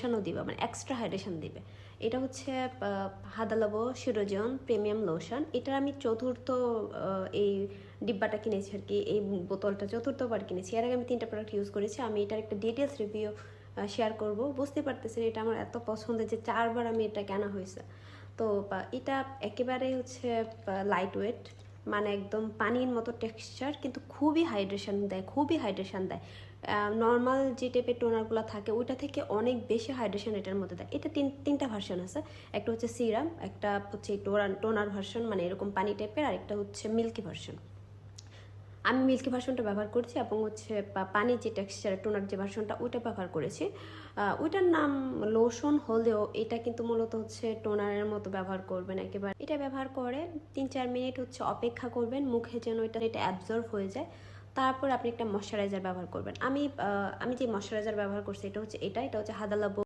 হাইড্রেশনও দিবে, মানে extra hydration দিবে। এটা হচ্ছে হাদা লাবো শিরোজন প্রিমিয়াম লোশন। এটার আমি চতুর্থ এই ডিব্বাটা কিনেছি আর কি, এই বোতলটা চতুর্থবার কিনেছি। এর আগে আমি 3টা প্রোডাক্ট ইউজ করেছি। আমি এটার একটা ডিটেলস রিভিউ শেয়ার করব। বুঝতে পারতেছেন এটা আমার এত পছন্দের যে 4বার আমি এটা কেনা হয়েছে। তো এটা একেবারে হচ্ছে লাইট ওয়েট, মানে একদম পানির মতো টেক্সচার, কিন্তু খুবই হাইড্রেশন দেয়, খুবই হাইড্রেশন দেয়। নর্মাল যে টাইপের টোনারগুলো থাকে ওইটা থেকে অনেক বেশি হাইড্রেশন এটার মধ্যে দেয়। এটা তিনটা ভার্সন আছে, একটা হচ্ছে সিরাম, একটা হচ্ছে টোনার ভার্সন মানে এরকম পানি টাইপের, আর একটা হচ্ছে মিল্কি ভার্সন। আমি মিল্কি ভার্সনটা ব্যবহার করছি এবং হচ্ছে পানির যে টেক্সচার টোনার যে ভার্সনটা ওইটা ব্যবহার করেছি। ওইটার নাম লোশন হলেও এটা কিন্তু মূলত হচ্ছে টোনারের মতো ব্যবহার করবেন একেবারে। এটা ব্যবহার করে 3-4 মিনিট হচ্ছে অপেক্ষা করবেন মুখে যেন এটা অ্যাবজর্ব হয়ে যায়। তারপর আপনি একটা ময়শ্চারাইজার ব্যবহার করবেন। আমি যে ময়শ্চারাইজার ব্যবহার করছি এটা হচ্ছে হাদা লাবো